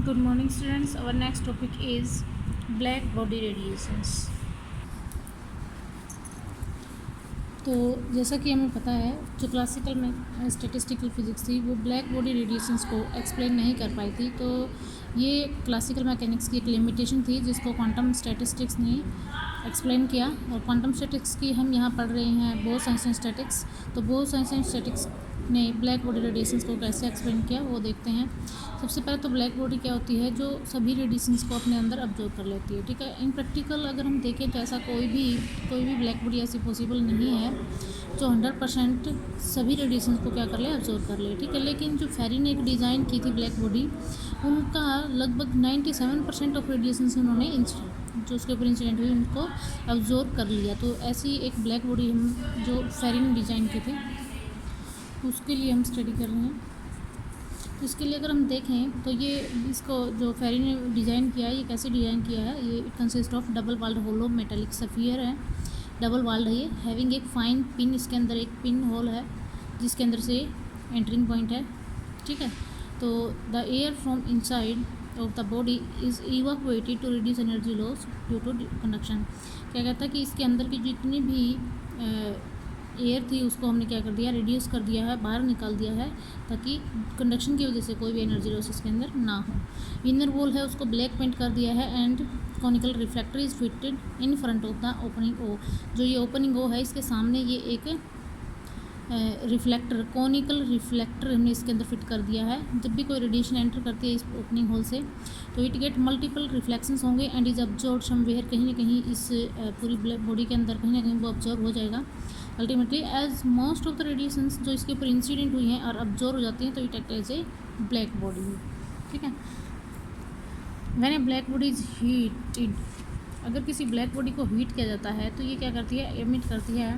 Good morning, students. Our next topic is black body radiations. तो जैसा कि हमें पता है, जो क्लासिकल में स्टैटिस्टिकल फिजिक्स थी वो ब्लैक बॉडी रेडिएशंस को एक्सप्लेन नहीं कर पाई थी। तो ये क्लासिकल मैकेनिक्स की एक लिमिटेशन थी जिसको क्वांटम स्टैटिस्टिक्स ने एक्सप्लेन किया। और क्वांटम स्टैटिक्स की हम यहाँ पढ़ रहे हैं बोर-साइंस एंड स्टैटिक्स। तो बोर-साइंस एंड स्टैटिक्स ने ब्लैक बॉडी रेडिएशंस को कैसे एक्सप्लेन किया वो देखते हैं। सबसे पहले तो ब्लैक बॉडी क्या होती है, जो सभी रेडिएशंस को अपने अंदर अब्जॉर्ब कर लेती है। ठीक है, इन प्रैक्टिकल अगर हम देखें तो ऐसा कोई भी ब्लैक बॉडी ऐसी पॉसिबल नहीं है जो 100% सभी रेडिएशंस को क्या कर ले, अब्जॉर्ब कर ले। ठीक है, लेकिन जो फेरी ने एक डिज़ाइन की थी ब्लैक बॉडी, उनका लगभग 97% ऑफ रेडिएशंस उन्होंने जो उसके ऊपर इंसिडेंट हुई उनको अब्जॉर्ब कर लिया। तो ऐसी एक ब्लैक बॉडी हम जो फेरी ने डिज़ाइन की थी उसके लिए हम स्टडी कर रहे हैं। तो इसके लिए अगर हम देखें तो ये इसको जो फेरी ने डिज़ाइन किया है, ये कैसे डिज़ाइन किया है, ये consist of double walled hollow metallic sphere है। डबल वाल्ड है ये, हैविंग एक फाइन पिन, इसके अंदर एक पिन होल है जिसके अंदर से एंटरिंग पॉइंट है। ठीक है, तो the air from inside of the body is evacuated to reduce energy loss due to conduction. क्या कहता है कि इसके अंदर की जितनी भी एयर थी उसको हमने क्या कर दिया, रिड्यूस कर दिया है, बाहर निकाल दिया है, ताकि कंडक्शन की वजह से कोई भी एनर्जी लॉस इसके अंदर ना हो। इनर वॉल है उसको ब्लैक पेंट कर दिया है and conical reflector is fitted in front of the opening O. जो ये ओपनिंग ओ है इसके सामने ये एक रिफ्लेक्टर, कॉनिकल रिफ्लेक्टर हमने इसके अंदर फिट कर दिया है। जब भी कोई रेडिएशन एंटर करती है इस ओपनिंग होल से तो इट गेट मल्टीपल रिफ्लेक्शंस होंगे एंड इज ऑब्जर्व समवेयर, कहीं ना कहीं इस पूरी ब्लैक बॉडी के अंदर कहीं ना कहीं वो ऑब्जर्व हो जाएगा। Ultimately as most of the radiations जो इसके ऊपर इंसिडेंट हुई हैं और ऑब्जर्व हो जाती हैं तो it act as a black body. ठीक है, when a black body is heated, अगर किसी ब्लैक बॉडी को हीट किया जाता है तो ये क्या करती है, एमिट करती है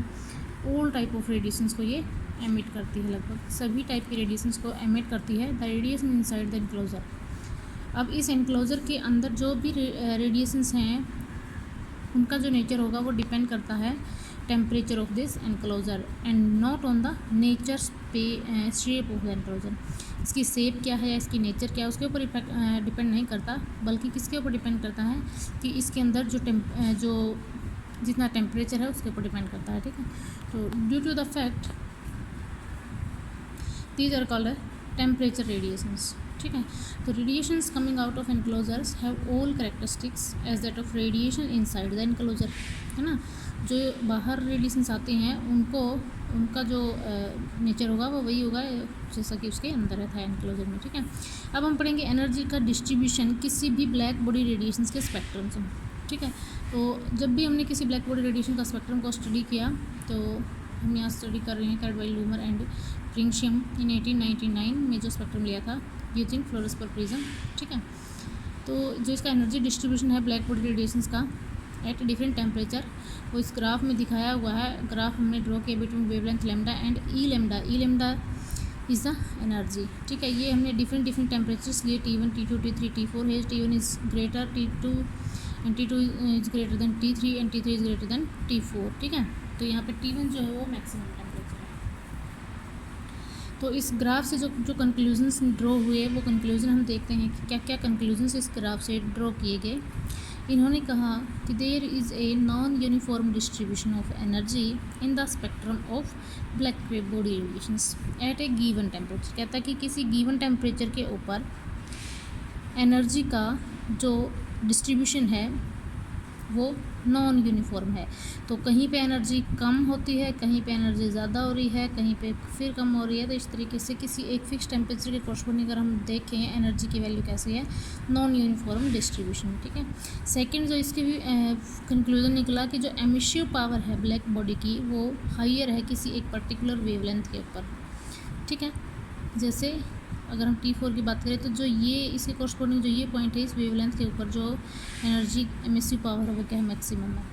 ऑल टाइप ऑफ रेडिएशंस को, ये एमिट करती है, लगभग सभी टाइप की रेडिएशंस को एमिट करती है। The radiation inside the enclosure, अब इस एनक्लोजर के अंदर जो भी रेडिएशंस हैं उनका जो नेचर होगा वो डिपेंड करता है temperature of this enclosure and not on the nature shape of the enclosure. इसकी शेप क्या है, इसकी नेचर क्या है, उसके ऊपर डिपेंड नहीं करता, बल्कि किसके ऊपर डिपेंड करता है कि इसके अंदर जो जितना टेम्परेचर है उसके ऊपर डिपेंड करता है। ठीक है, तो due to the fact these are called temperature radiations. ठीक है, तो radiations coming out of enclosures have all characteristics as that of radiation inside the enclosure, है ना। जो बाहर रेडिएशंस आते हैं उनका जो नेचर होगा वो वही होगा जैसा कि उसके अंदर रहता है एनक्लोजर में। ठीक है, अब हम पढ़ेंगे एनर्जी का डिस्ट्रीब्यूशन किसी भी ब्लैक बॉडी रेडिएशंस के स्पेक्ट्रम से। ठीक है, तो जब भी हमने किसी ब्लैक बॉडी रेडिएशन का स्पेक्ट्रम को स्टडी किया तो हम यहाँ स्टडी कर रहे हैं कैडवाइल लूमर एंड प्रिंशियम इन 1899 में जो स्पेक्ट्रम लिया था यूजिंग फ्लोरोस्कोप प्रिज्म। ठीक है, तो जो इसका एनर्जी डिस्ट्रीब्यूशन है ब्लैक बॉडी रेडिएशंस का एट डिफरेंट टेम्परेचर वो इस ग्राफ में दिखाया हुआ है। ग्राफ हमने ड्रॉ किया between wavelength lambda and E lambda is the energy. ठीक है, ये हमने डिफरेंट टेम्परेचर्स लिए T1, T2, T3, T4 है। T1 is greater T2 and T2 is greater than T3 and T3 is greater than T4। ठीक है, तो यहाँ पे T1 जो है वो मैक्सिमम टेम्परेचर है। तो इस ग्राफ से जो कंक्लूजन्स ड्रॉ हुए वो कंक्लूजन हम देखते हैं कि क्या क्या कंक्लूजन्स इस ग्राफ से ड्रॉ किए गए। इन्होंने कहा कि there is a non uniform distribution of energy in the spectrum of black body radiations at a given temperature. कहता है कि किसी गिवन टेम्परेचर के ऊपर एनर्जी का जो डिस्ट्रीब्यूशन है वो नॉन यूनिफॉर्म है। तो कहीं पे एनर्जी कम होती है, कहीं पे एनर्जी ज़्यादा हो रही है, कहीं पे फिर कम हो रही है। तो इस तरीके से किसी एक फिक्स टेम्परेचर के कॉरस्पॉन्डिंग अगर हम देखें एनर्जी की वैल्यू कैसी है, नॉन यूनिफॉर्म डिस्ट्रीब्यूशन। ठीक है, सेकंड जो इसके भी कंक्लूजन निकला कि जो एमिसिव पावर है ब्लैक बॉडी की वो हाइयर है किसी एक पर्टिकुलर वेवलेंथ के ऊपर। ठीक है, जैसे अगर हम T4 की बात करें तो जो ये इसके कॉरस्पॉन्डिंग जो ये पॉइंट है इस वेवलेंथ के ऊपर जो एनर्जी एमिसिव पावर है वो क्या है, मैक्सिमम है।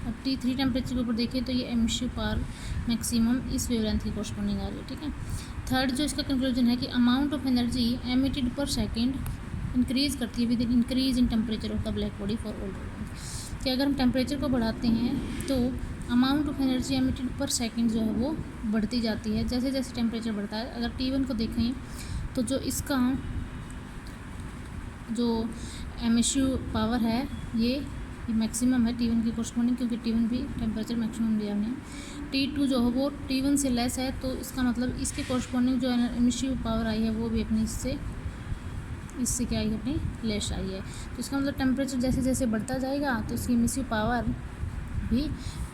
अब T3 टेम्परेचर के ऊपर देखें तो ये एमिसिव पावर मैक्सिमम इस वेवलेंथ की कॉरस्पॉन्डिंग आ रही है। ठीक है, थर्ड जो इसका कंक्लूजन है कि अमाउंट ऑफ एनर्जी एमिटेड पर सेकेंड इंक्रीज़ करती है with increase in temperature of the black body for all wavelength. कि अगर हम टेम्परेचर को बढ़ाते हैं तो अमाउंट ऑफ एनर्जी एमिटेड पर सेकेंड जो है वो बढ़ती जाती है जैसे जैसे टेम्परेचर बढ़ता है। अगर T1 को देखें तो जो इसका जो एमिसिव पावर है ये मैक्सिमम है T1 की कोरस्पॉन्डिंग, क्योंकि T1 भी टेम्परेचर मैक्सिमम दिया हमने। T2 जो है वो T1 से लेस है, तो इसका मतलब इसके कोरस्पॉन्डिंग जो एमिसिव पावर आई है वो भी अपनी इससे क्या आई है, अपनी लेस आई है। तो इसका मतलब टेम्परेचर जैसे जैसे बढ़ता जाएगा तो इसकी एमिसिव पावर भी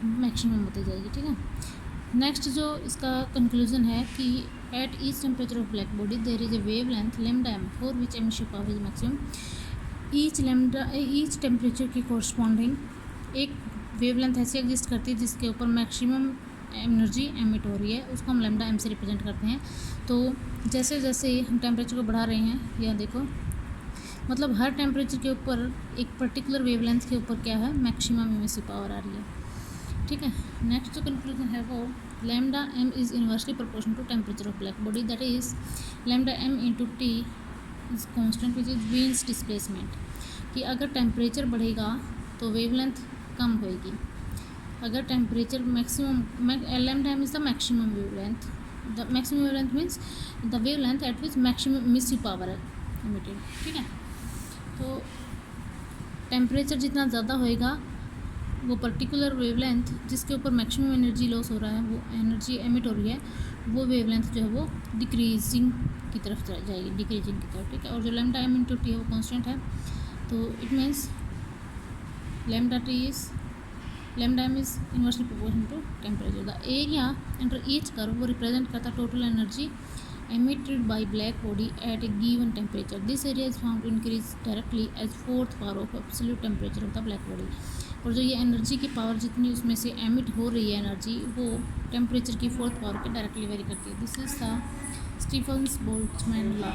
मैक्सिमम होती जाएगी, ठीक है। नेक्स्ट जो इसका कंक्लूजन है कि at each temperature of black body there is a wavelength lambda m for which emissive power is maximum. Each temperature की कोरस्पॉन्डिंग एक वेव लेंथ ऐसी एग्जिस्ट करती है जिसके ऊपर मैक्सिमम एनर्जी एमिट हो रही है, उसको हम लैम्डा एम से रिप्रेजेंट करते हैं। तो जैसे जैसे हम टेम्परेचर को बढ़ा रहे हैं, यह देखो मतलब हर टेम्परेचर के ऊपर एक पर्टिकुलर वेवलेंथ के ऊपर क्या है, मैक्सिमम एमिसिव पावर आ रही है, ठीक है। नेक्स्ट जो कंक्लूजन है वो lambda m is inversely proportional to temperature of black body, that is lambda m into T is constant which is Wien's displacement. कि अगर टेम्परेचर बढ़ेगा तो वेवलेंथ कम होएगी, अगर temperature maximum lambda m is the maximum wavelength, the maximum wavelength means the wavelength at which maximum emissive power है emitted, ठीक है। तो टेम्परेचर जितना ज़्यादा होएगा वो पर्टिकुलर वेवलेंथ जिसके ऊपर मैक्सिमम एनर्जी लॉस हो रहा है, वो एनर्जी एमिट हो रही है, वो वेवलेंथ जो है वो डिक्रीजिंग की तरफ जाएगी, डिक्रीजिंग की तरफ, ठीक है। और जो लैम्डा एम इंटू टी है वो कांस्टेंट है, तो it means lambda m is inversely proportional to temperature. The area under each curve वो रिप्रेजेंट करता total energy emitted by black body at a given temperature. This area is found to increase directly as fourth power of absolute temperature of the black body. और जो ये energy की power जितनी उसमें से emit हो रही है एनर्जी, वो टेम्परेचर की फोर्थ पावर के डायरेक्टली वेरी करती है। This is the Stefan's Boltzmann law.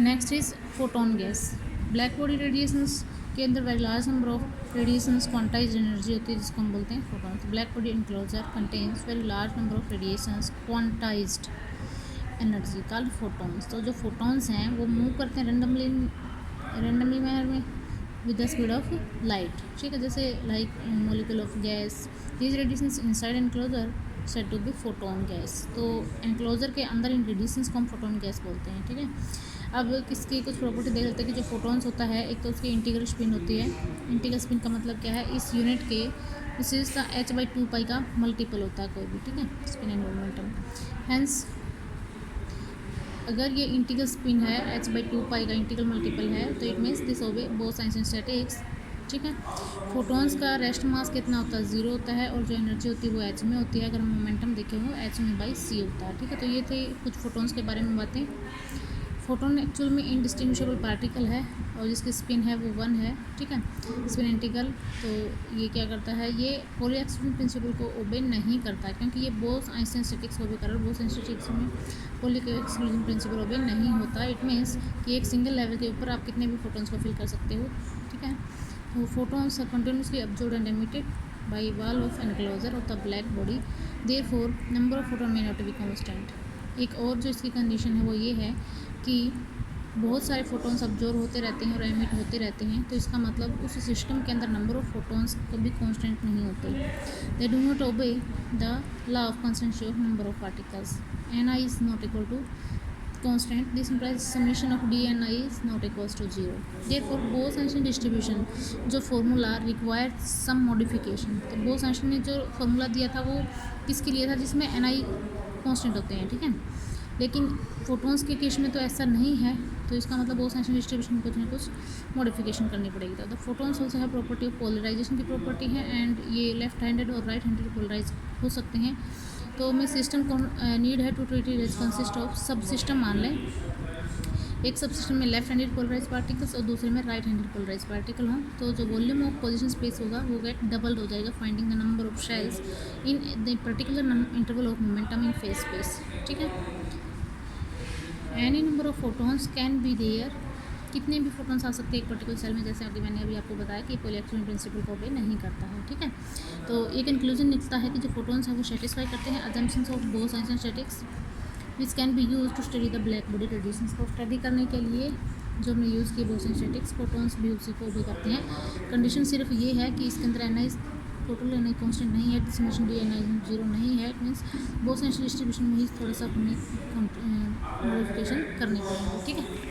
Next is photon gas. Black body radiations के अंदर very large number of radiations quantized energy होती है जिसको हम बोलते हैं photons. Black body enclosure contains very large number of radiations quantized energy called photons. तो जो फोटोन्स हैं वो मूव करते हैं रेंडमली मैनर में with the speed of light, ठीक है, जैसे like molecule of gas. These radiations inside enclosure said to be photon gas. तो एनक्लोजर के अंदर इन रेडिएशंस को हम फोटोन गैस बोलते हैं, ठीक है। अब किसकी कुछ प्रॉपर्टी देख लेते हैं कि जो फोटोन्स होता है, एक तो उसकी इंटीग्रल स्पिन होती है। इंटीग्रल स्पिन का मतलब क्या है, इस यूनिट के दिस इज द h/2 का मल्टीपल होता है कोई भी, ठीक है, स्पिन एंड मोमेंटम। हैंस अगर ये इंटीग्रल स्पिन है h/2 का इंटीग्रल मल्टीपल है, तो it means this obey both science and statistics, ठीक है। फोटोन्स का रेस्ट मास कितना होता है, 0 होता है, और जो एनर्जी होती है वो h में होती है। अगर मोमेंटम देखे हो h/c होता है, ठीक है। तो ये थे कुछ फोटोन्स के बारे में बातें। फोटोन एक्चुअल में इनडिस्टिंग्विशेबल पार्टिकल है और जिसकी स्पिन है वो 1 है, ठीक है, स्पिन इंटीग्रल। तो ये क्या करता है, ये पोलर एक्सक्लूजन प्रिंसिपल को ओबे नहीं करता है, क्योंकि ये बोथ आइंस्टाइन स्टैटिक्स को ओबे कर रहा है। बोथ स्टैटिक्स में पोलर एक्सक्लूजन प्रिंसिपल ओबे नहीं होता। इट मीन्स कि एक सिंगल लेवल के ऊपर आप कितने भी फोटोन्स को फिल कर सकते हो, ठीक है। तो photons are continuously absorbed and emitted by wall of enclosure of the black body, therefore number of photon may not be constant. एक और जो इसकी कंडीशन है वो ये है कि बहुत सारे फोटोन्स अब्जॉर्ब होते रहते हैं और एमिट होते रहते हैं, तो इसका मतलब उस सिस्टम के अंदर नंबर ऑफ फोटोन्स कभी कांस्टेंट नहीं होते। They do not obey the law of constancy of number of particles. ni is not equal to constant. This implies summation of d and I is not equals to 0. Therefore Bose-Einstein distribution जो formula required some modification. तो Bose-Einstein ने जो formula दिया था वो किसके लिए था, जिसमें ni constant होते हैं, ठीक है। लेकिन फोटोन्स के केस में तो ऐसा नहीं है, तो इसका मतलब Bose-Einstein डिस्ट्रीब्यूशन में कुछ ना कुछ मॉडिफिकेशन करनी पड़ेगी। तो फोटोन्स ऑल्सो है प्रॉपर्टी ऑफ पोलराइजेशन की प्रॉपर्टी है, एंड ये लेफ्ट हैंडेड और राइट हैंडेड पोलराइज हो सकते हैं। तो हमें सिस्टम को नीड है to treat it consist of subsystem मान लें। एक सब सिस्टम में लेफ्ट हैंडेड पोलराइज पार्टिकल्स और दूसरे में राइट हैंडेड पोलराइज पार्टिकल हों, तो जो वॉल्यूम ऑफ पोजीशन स्पेस होगा वो गेट डबल्ड हो जाएगा, finding the number of shells in the particular interval of momentum in phase space, ठीक है। Any number of photons can be there, कितने भी फोटोन्स आ सकते हैं एक पर्टिकुलर सेल में, जैसे अभी मैंने आपको बताया कि पोलर एक्सक्लूजन प्रिंसिपल को ओबे नहीं करता है, ठीक है। तो ये कंक्लूजन निकलता है कि जो फोटोन्स हैं वो सेटिस्फाई करते हैं assumptions of Bose Einstein statistics which can be use to study the black body radiations. को स्टडी करने के लिए जो हमने यूज़ किए बोस-आइंस्टाइन स्टैटिक्स, फोटोन्स भी उसी को ओबे करते हैं। कंडीशन सिर्फ ये है कि इसके अंदर ni टोटल ni कॉन्स्टेंट नहीं है, समेशन d ni 0 नहीं है। इट मीन्स बोस-आइंस्टाइन डिस्ट्रीब्यूशन में ही थोड़ा सा अपने मॉडिफिकेशन करने पड़ेंगे, ठीक है।